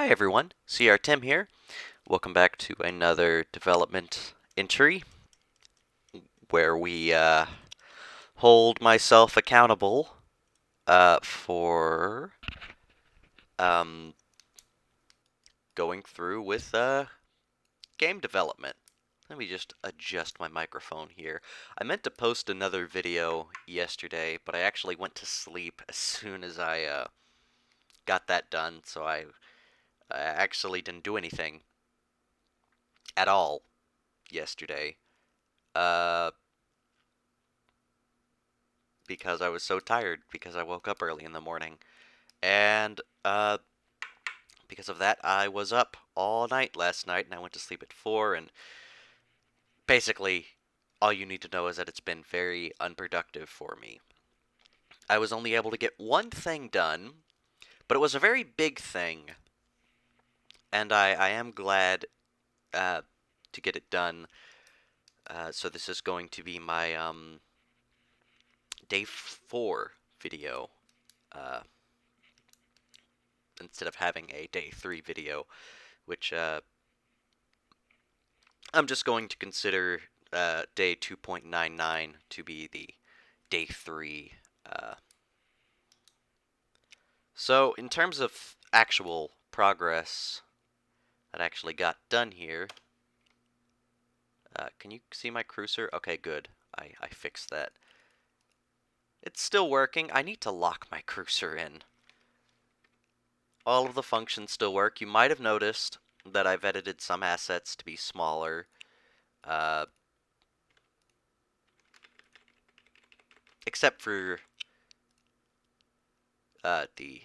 Hi everyone, CR Tim here. Welcome back to another development entry where we hold myself accountable for um, going through with game development. Let me just adjust my microphone here. I meant to post another video yesterday, but I actually went to sleep as soon as I got that done, so I actually didn't do anything at all yesterday. Uh, because I was so tired because I woke up early in the morning. And because of that, I was up all night last night and I went to sleep at 4. And basically, all you need to know is that it's been very unproductive for me. I was only able to get one thing done, but it was a very big thing. And I am glad to get it done. So this is going to be my day 4 video. Uh, instead of having a day 3 video, which I'm just going to consider day 2.99 to be the day 3. So in terms of actual progress that actually got done here, can you see my cursor? Okay, good. I fixed that. It's still working. I need to lock my cursor in. All of the functions still work. You might have noticed that I've edited some assets to be smaller. Uh, except for the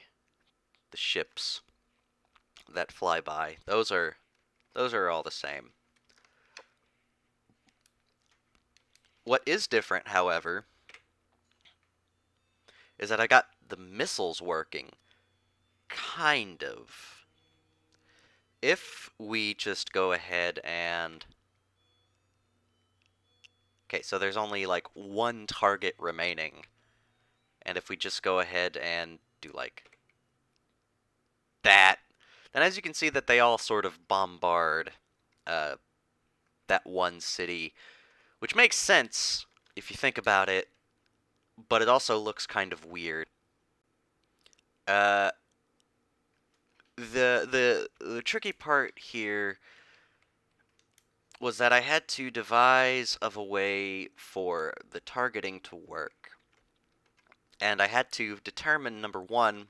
ships that fly by. Those are all the same. What is different, however, is that I got the missiles working. Kind of. If we just go ahead and... Okay, so there's only like one target remaining. And if we just go ahead and do like that, then as you can see that they all sort of bombard uh, that one city, which makes sense if you think about it, but it also looks kind of weird. Uh, the tricky part here was that I had to devise of a way for the targeting to work. And I had to determine, number one,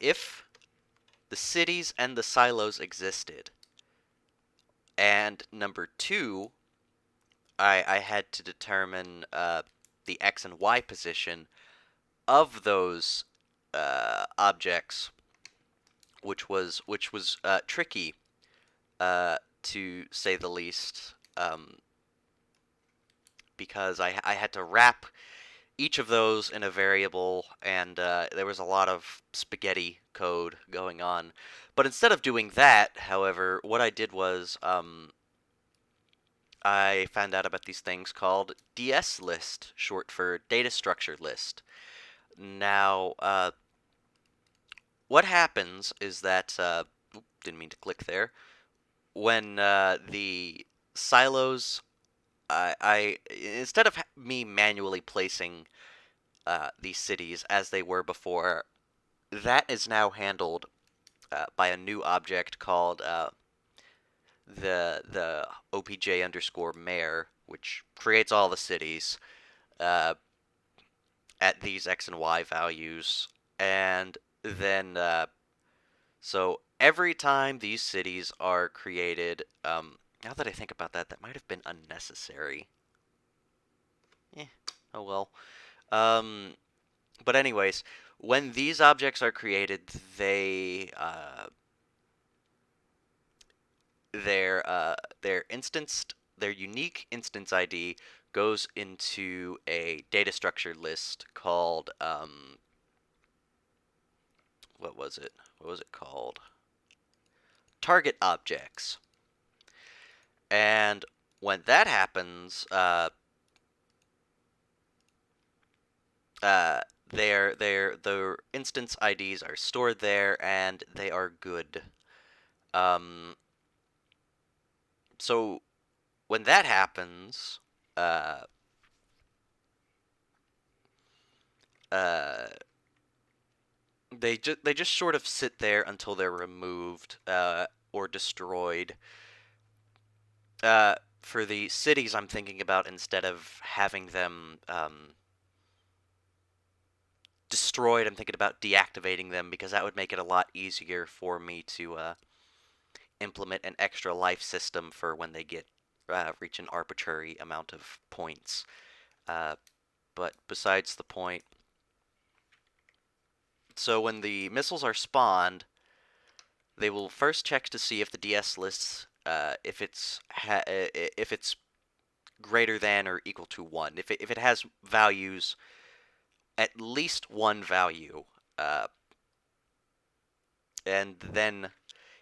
if the cities and the silos existed. And number two, I had to determine the X and Y position of those objects, which was tricky, to say the least, because I had to wrap each of those in a variable, and there was a lot of spaghetti code going on. But instead of doing that, however, what I did was I found out about these things called DS list, short for data structure list. Now, what happens is that, didn't mean to click there, when the silos, I instead of me manually placing these cities as they were before, that is now handled by a new object called the OPJ underscore mayor, which creates all the cities uh, at these X and Y values, and then so every time these cities are created, now that I think about that, that might have been unnecessary. Eh, oh well. Um, but anyways, when these objects are created, their instanced their unique instance ID goes into a data structure list called what was it? What was it called? Target objects. And when that happens, uh, their instance IDs are stored there, and they are good. Um, so when that happens, uh, uh, they just sort of sit there until they're removed or destroyed. For the cities, I'm thinking about instead of having them destroyed, I'm thinking about deactivating them because that would make it a lot easier for me to implement an extra life system for when they get reach an arbitrary amount of points. Uh, but besides the point, so when the missiles are spawned, they will first check to see if the DS lists if it's greater than or equal to 1. If it has values, at least one value, uh, and then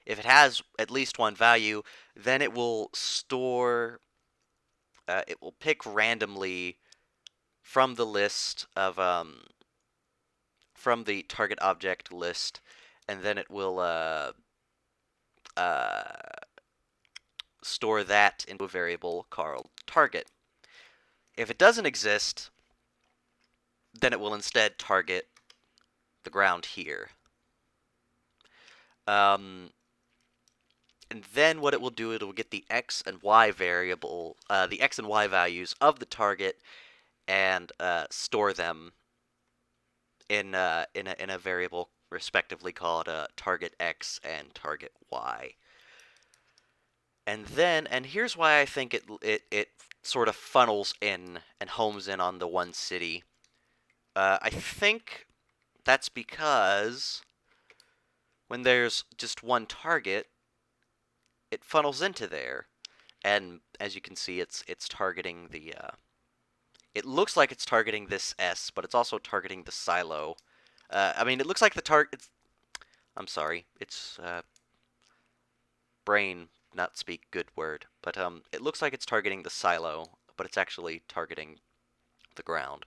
if it has at least one value, then it will store. It will pick randomly from the list of from the target object list, and then it will uh, store that into a variable called target. If it doesn't exist, then it will instead target the ground here. Um, and then what it will do, it will get the x and y variable, the x and y values of the target, and store them in a variable respectively called target x and target y. And here's why I think it sort of funnels in and homes in on the one city. I think that's because when there's just one target, it funnels into there, and as you can see, it's targeting the. It looks like it's targeting this S, but it's also targeting the silo. I mean, it looks like the target. I'm sorry, it's brain not speak good word, but it looks like it's targeting the silo, but it's actually targeting the ground.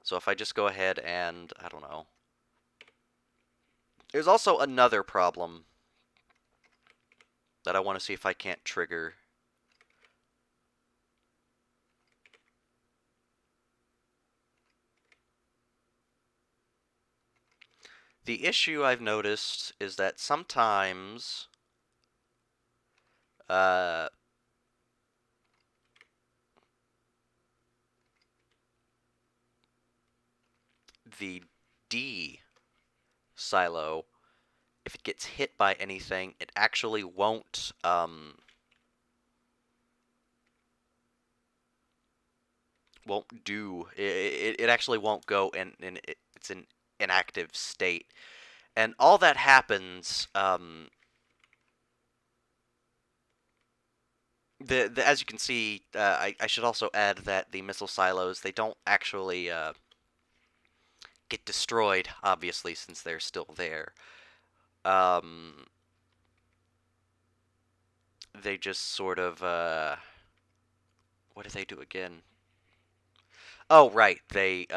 So if I just go ahead and I don't know. There's also another problem that I want to see if I can't trigger. The issue I've noticed is that sometimes uh, the D silo, if it gets hit by anything, it actually won't do. It actually won't go, and it's an inactive state. And all that happens. As you can see, I should also add that the missile silos, they don't actually get destroyed, obviously, since they're still there. Um, they just sort of what do they do again? Oh, right, they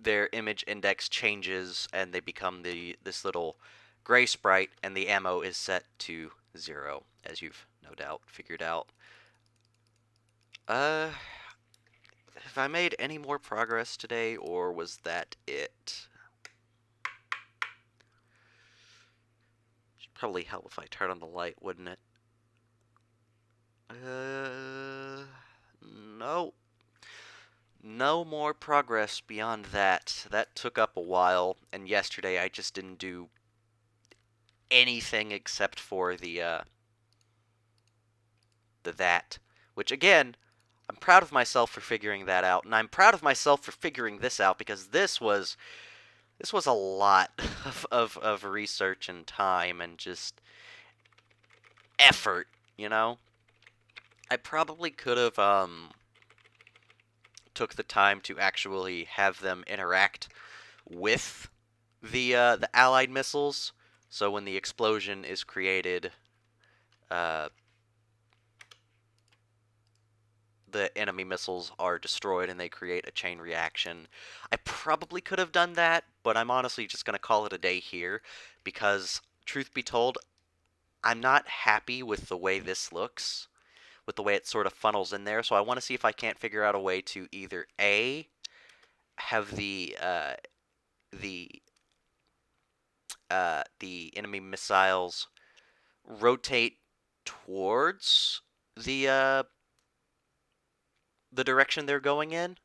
their image index changes and they become this little gray sprite, and the ammo is set to 0, as you've no doubt figured out. Uh, have I made any more progress today, or was that it? Should probably help if I turn on the light, wouldn't it? No. No more progress beyond that. That took up a while, and yesterday I just didn't do anything except for the that, which again, I'm proud of myself for figuring that out, and I'm proud of myself for figuring this out because this was a lot of research and time and just effort, you know? I probably could have took the time to actually have them interact with the allied missiles. So when the explosion is created, uh, the enemy missiles are destroyed and they create a chain reaction. I probably could have done that, but I'm honestly just going to call it a day here because, truth be told, I'm not happy with the way this looks, with the way it sort of funnels in there. So I want to see if I can't figure out a way to either A, have the the enemy missiles rotate towards the direction they're going in,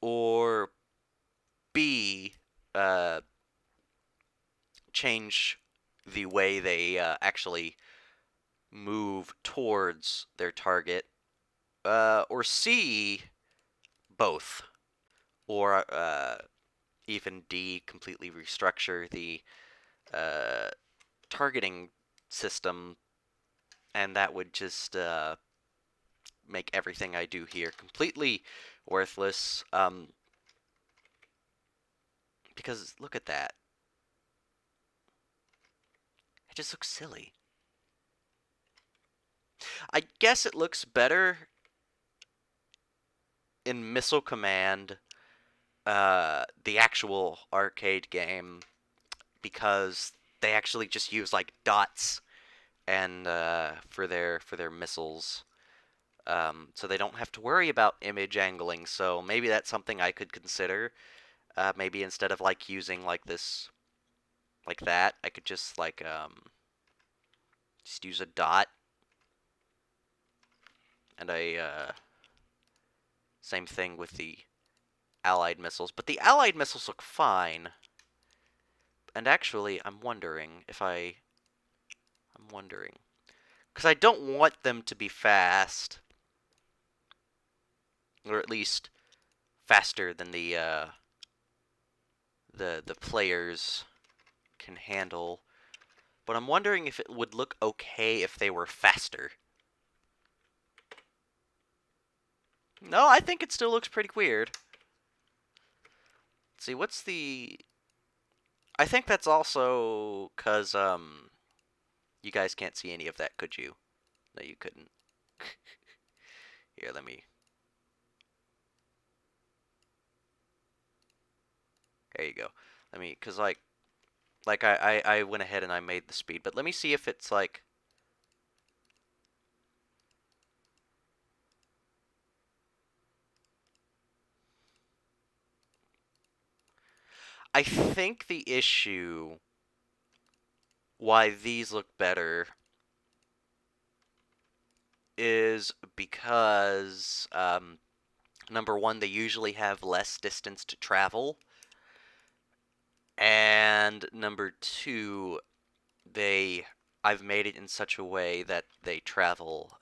or B, uh, change the way they actually move towards their target, or C, both, or even D, completely restructure the uh, targeting system, and that would just make everything I do here completely worthless. Because look at that. It just looks silly. I guess it looks better in Missile Command, the actual arcade game, because they actually just use like dots and for their missiles. So they don't have to worry about image angling. So maybe that's something I could consider. Maybe instead of like using like this, like that, I could just use a dot and a same thing with the Allied missiles. But the Allied missiles look fine. And actually, I'm wondering, because I don't want them to be fast, or at least faster than the players can handle. But I'm wondering if it would look okay if they were faster. No, I think it still looks pretty weird. Let's see, what's the... I think that's also because, you guys can't see any of that, could you? No, you couldn't. Here, let me... There you go. Let me... Because, I went ahead and I made the speed, but let me see if it's, like... I think the issue why these look better is because, number one, they usually have less distance to travel, and number two, I've made it in such a way that they travel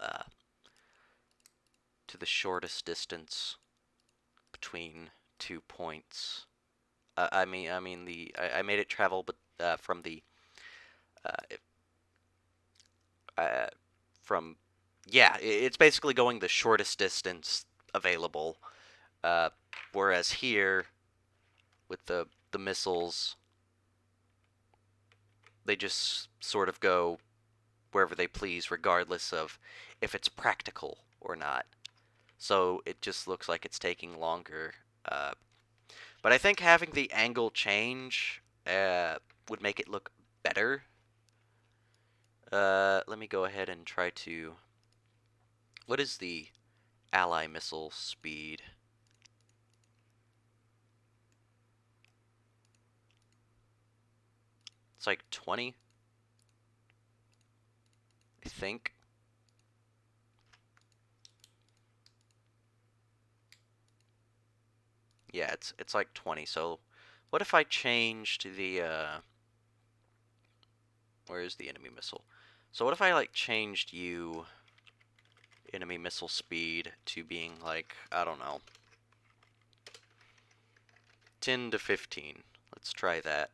to the shortest distance between 2 points. I made it travel, but from the uh, uh, from yeah, it's basically going the shortest distance available. Uh, Whereas here, with the missiles, they just sort of go wherever they please, regardless of if it's practical or not. So it just looks like it's taking longer. Uh, but I think having the angle change would make it look better. Let me go ahead and try to... What is the ally missile speed? It's like 20, I think. Yeah, it's like 20. So what if I changed the where is the enemy missile? So what if I like changed you enemy missile speed to being like, I don't know, 10 to 15. Let's try that.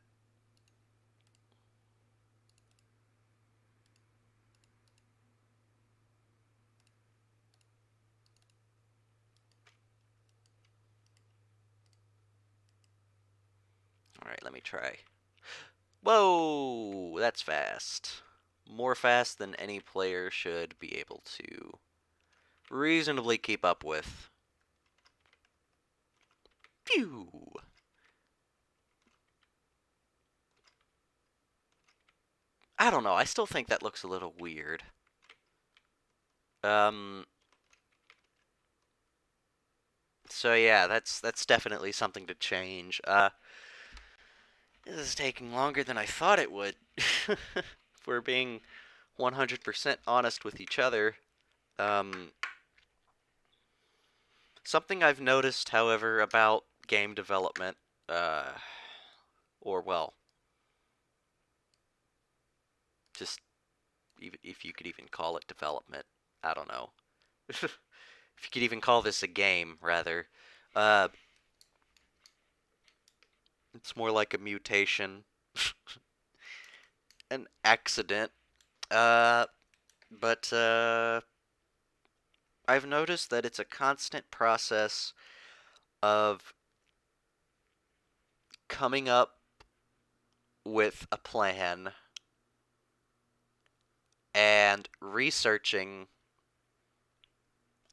Alright, let me try. Whoa, that's fast. More fast than any player should be able to reasonably keep up with. Phew! I don't know. I still think that looks a little weird. Um, so yeah, that's definitely something to change. This is taking longer than I thought it would. If we're being 100% honest with each other. Um, Something I've noticed, however, about game development, uh, or well, just if you could even call it development, I don't know. If you could even call this a game, rather, uh, it's more like a mutation, an accident. Uh, but I've noticed that it's a constant process of coming up with a plan and researching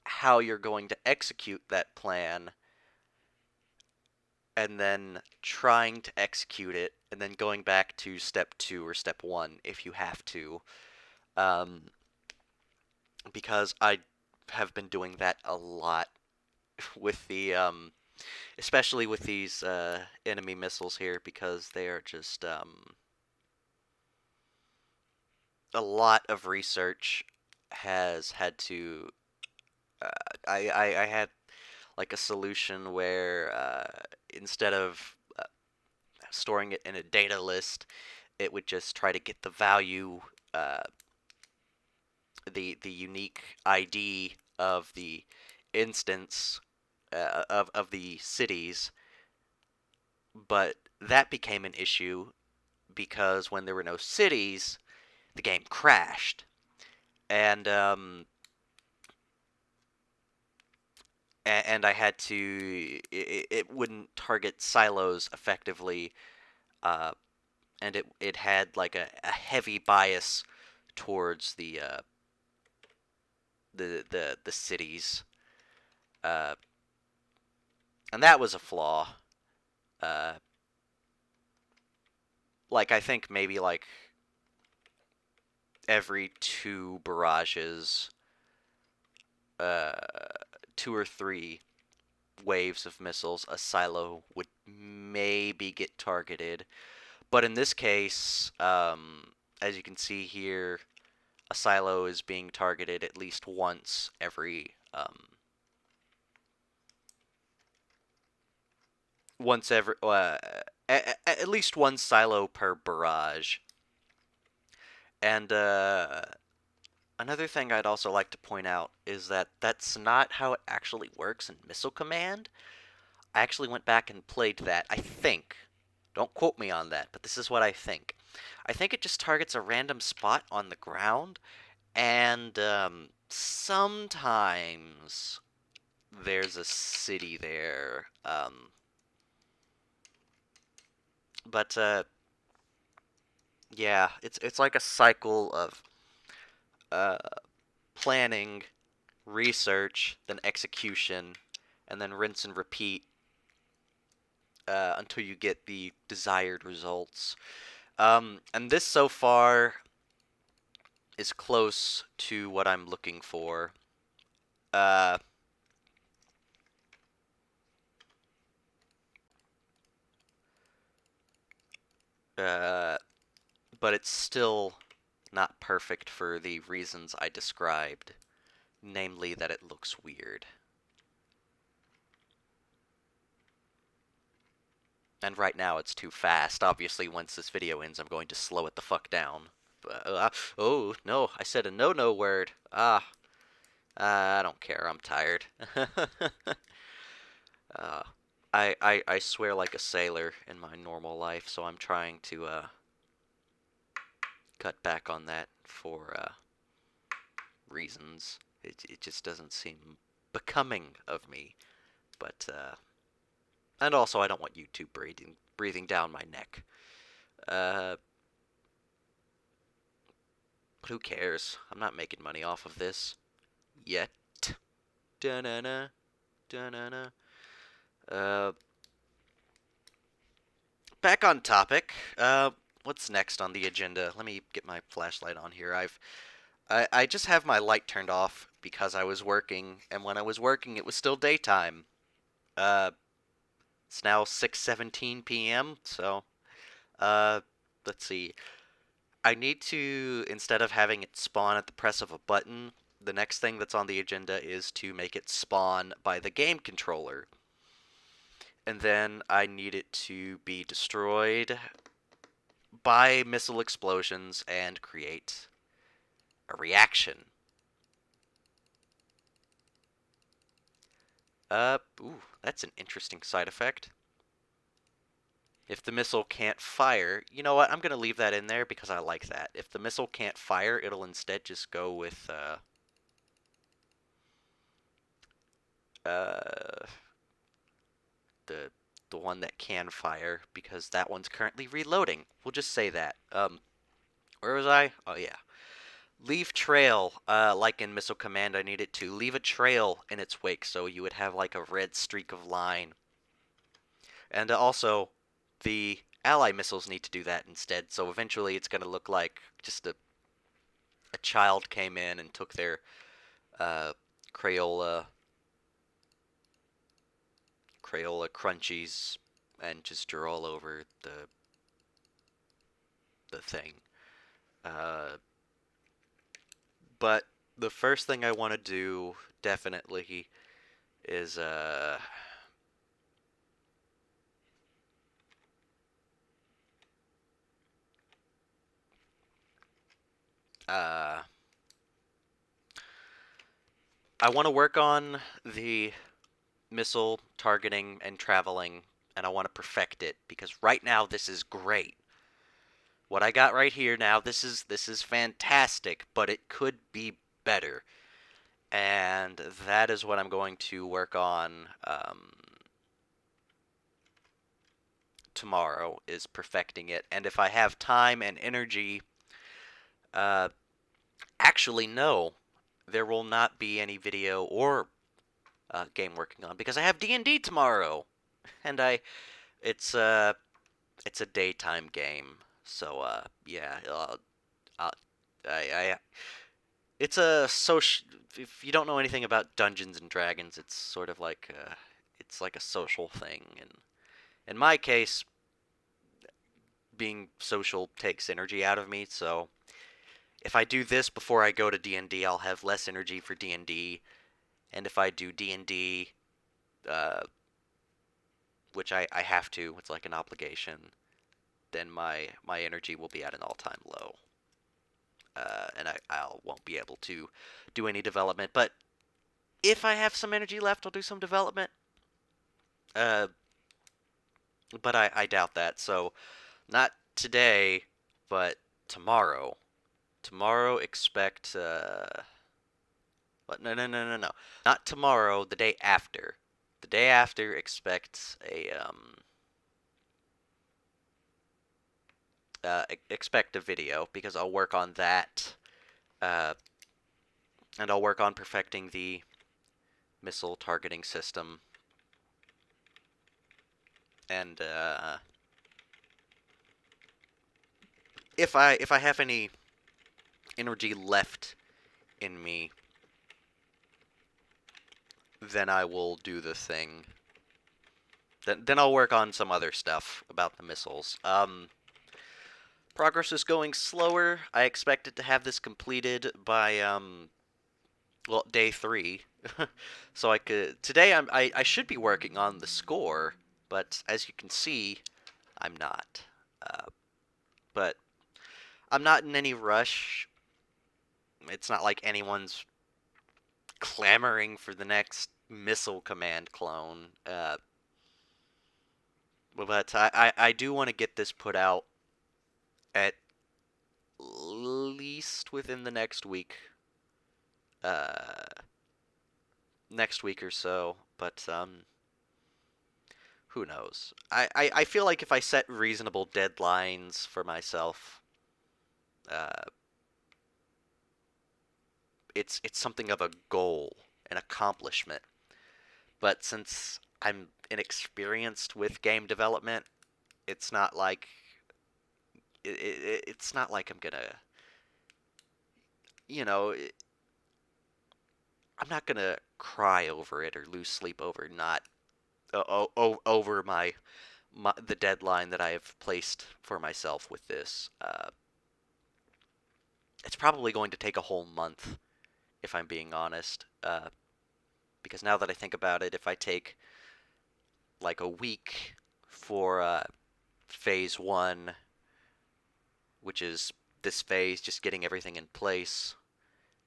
how you're going to execute that plan and then trying to execute it and then going back to step 2 or step 1 if you have to, um, because I have been doing that a lot with especially with these enemy missiles here, because they are just a lot of research has had to. Uh, I had like a solution where instead of storing it in a data list, it would just try to get the value, uh, the unique ID of the instance of the cities, but that became an issue because when there were no cities, the game crashed, and and I had to. It wouldn't target silos effectively, uh, and it had like a heavy bias towards the cities, uh, and that was a flaw. Uh, like I think maybe like every two barrages, uh, two or three waves of missiles, a silo would maybe get targeted. But in this case, as you can see here, a silo is being targeted at least once every once every at least one silo per barrage. And another thing I'd also like to point out is that that's not how it actually works in Missile Command. I actually went back and played that. I think. Don't quote me on that, but this is what I think. I think it just targets a random spot on the ground, and sometimes there's a city there. But yeah, it's like a cycle of uh, planning, research, then execution, and then rinse and repeat until you get the desired results. And this so far is close to what I'm looking for. Uh, uh, but it's still not perfect for the reasons I described, namely that it looks weird. And right now it's too fast. Obviously, once this video ends, I'm going to slow it the fuck down. Oh, no, I said a no-no word. I don't care, I'm tired. uh, I swear like a sailor in my normal life, so I'm trying to cut back on that for reasons. It just doesn't seem becoming of me. But and also I don't want YouTube breathing down my neck. Uh, but who cares? I'm not making money off of this yet. Da-na-na, da-na-na. Uh, Back on topic. what's next on the agenda? Let me get my flashlight on here. I just have my light turned off because I was working, and when I was working, it was still daytime. Uh, it's now 6:17 p.m. So, uh, let's see. I need to, instead of having it spawn at the press of a button, the next thing that's on the agenda is to make it spawn by the game controller. And then I need it to be destroyed by missile explosions and create a reaction. Ooh, that's an interesting side effect. If the missile can't fire, you know what? I'm gonna leave that in there because I like that. If the missile can't fire, it'll instead just go with uh, the the one that can fire because that one's currently reloading. We'll just say that. Where was I? Oh yeah. Leave trail, like in Missile Command, I need it to leave a trail in its wake, so you would have like a red streak of line. And also, the ally missiles need to do that instead. So eventually, it's gonna look like just a child came in and took their uh, Crayola Crayola crunchies and just drew all over the thing. Uh, but the first thing I want to do definitely is uh, I want to work on the missile targeting and traveling, and I want to perfect it because right now this is great. What I got right here now, this is fantastic, but it could be better, and that is what I'm going to work on tomorrow is perfecting it. And if I have time and energy, uh, actually no, there will not be any video or game working on because I have D&D tomorrow, and it's uh it's a daytime game. So yeah, uh, I it's a social. If you don't know anything about Dungeons and Dragons, it's sort of like it's like a social thing, and in my case, being social takes energy out of me. So if I do this before I go to D&D, I'll have less energy for D&D, and if I do D&D, uh, which I have to, it's like an obligation, then my energy will be at an all-time low, and I won't be able to do any development. But if I have some energy left, I'll do some development. Uh, but I doubt that. So not today, but tomorrow. Tomorrow expect what? No. Not tomorrow. The day after. The day after expect expect a video because I'll work on that. Uh, and I'll work on perfecting the missile targeting system. And if I have any energy left in me, then I will do the thing. Then I'll work on some other stuff about the missiles. Progress is going slower. I expected to have this completed by well, day 3. So I could today I should be working on the score, but as you can see, I'm not. But I'm not in any rush. It's not like anyone's clamoring for the next missile command clone. But I do want to get this put out at least within the uh, next week or so. But who knows? I feel like if I set reasonable deadlines for myself, uh, it's something of a goal, an accomplishment. But since I'm inexperienced with game development, it's not like it's not like I'm gonna, you know, I'm not gonna cry over it or lose sleep over not over the deadline that I have placed for myself with this. It's probably going to take a whole month, if I'm being honest. Because now that I think about it, if I take like a week for phase one, which is this phase, just getting everything in place,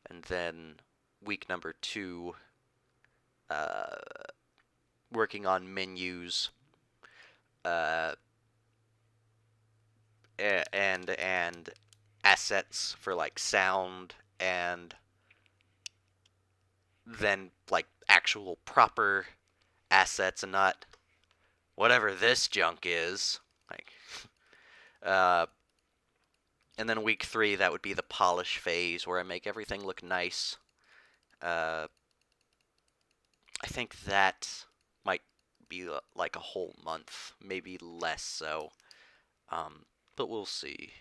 and then week number two, uh, working on menus, uh, and assets for like sound, and then like actual proper assets and not whatever this junk is. Like, uh, and then week three, that would be the polish phase where I make everything look nice. Uh, I think that might be like a whole month, maybe less so. But we'll see.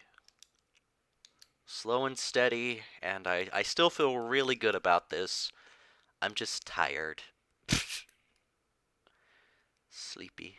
Slow and steady, and I still feel really good about this. I'm just tired. Sleepy.